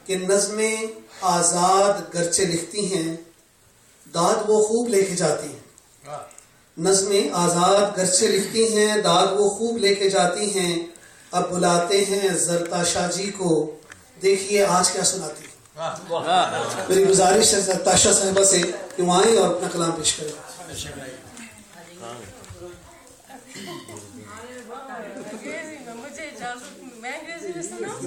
کہ نظمیں آزاد گرچہ لکھتی ہیں داد وہ خوب لے کے جاتی ہیں. نظمیں آزاد گرچہ لکھتی ہیں داد وہ خوب لے کے جاتی ہیں. اب بلاتے ہیں زرتاشا جی کو دیکھیے آج کیا سناتی ہیں. میری گزارش ہے زرتاشا صاحبہ سے کہ وہ آئیں اور اپنا کلام پیش کریں. مجھے اجازت میں انگریزی میں سناؤں؟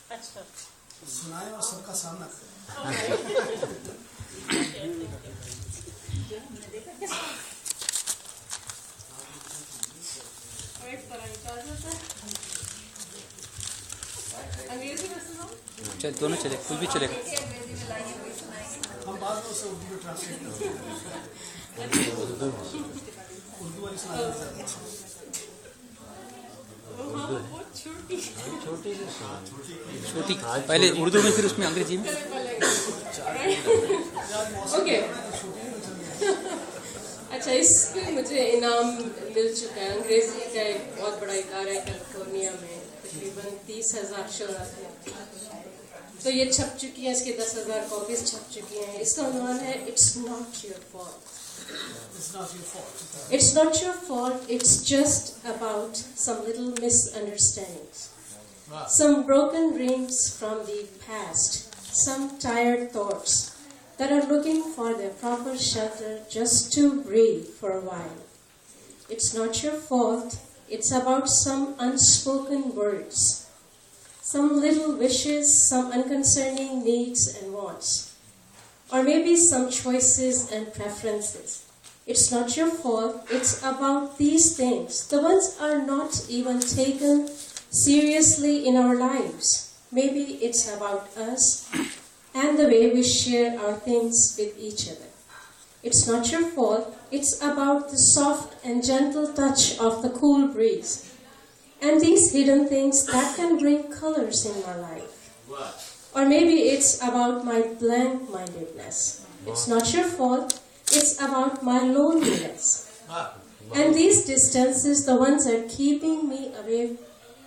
اچھا سنائیں اور سب کا سامنا کریں. انگریزی میں سناؤں؟ چل دونوں چلے کوئی بھی چلے گا. ہم بعض لوگ سے اردو میں ٹرانسلیٹ کرتے ہیں. اردو والی سناتے ہیں. چھوٹی پہلے اردو میں پھر اس میں انگریزی میں. اوکے اچھا اس پہ مجھے انعام مل چکا ہے. انگریزی کا ایک بہت بڑا ادارہ ہے کیلیفورنیا میں تقریباً 30,000 شعراء تھے. تو یہ چھپ چکی ہے. اس کے 10,000 کاپیز چھپ چکی ہیں. اس کا عنوان ہے it's not your fault. It's not your fault, it's just about some little misunderstandings. Some broken dreams from the past, some tired thoughts that are looking for their proper shelter just to breathe for a while. It's not your fault, it's about some unspoken words, some little wishes, some unconcerning needs and wants, or maybe some choices and preferences. It's not your fault, it's about these things. The ones are not even taken seriously in our lives. Maybe it's about us and the way we share our things with each other. It's not your fault, it's about the soft and gentle touch of the cool breeze and these hidden things that can bring colors in my life. Or maybe it's about my blank-mindedness. It's not your fault, it's about my loneliness. And these distances, the ones that are keeping me away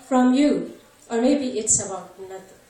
from you. Or maybe it's about nothing.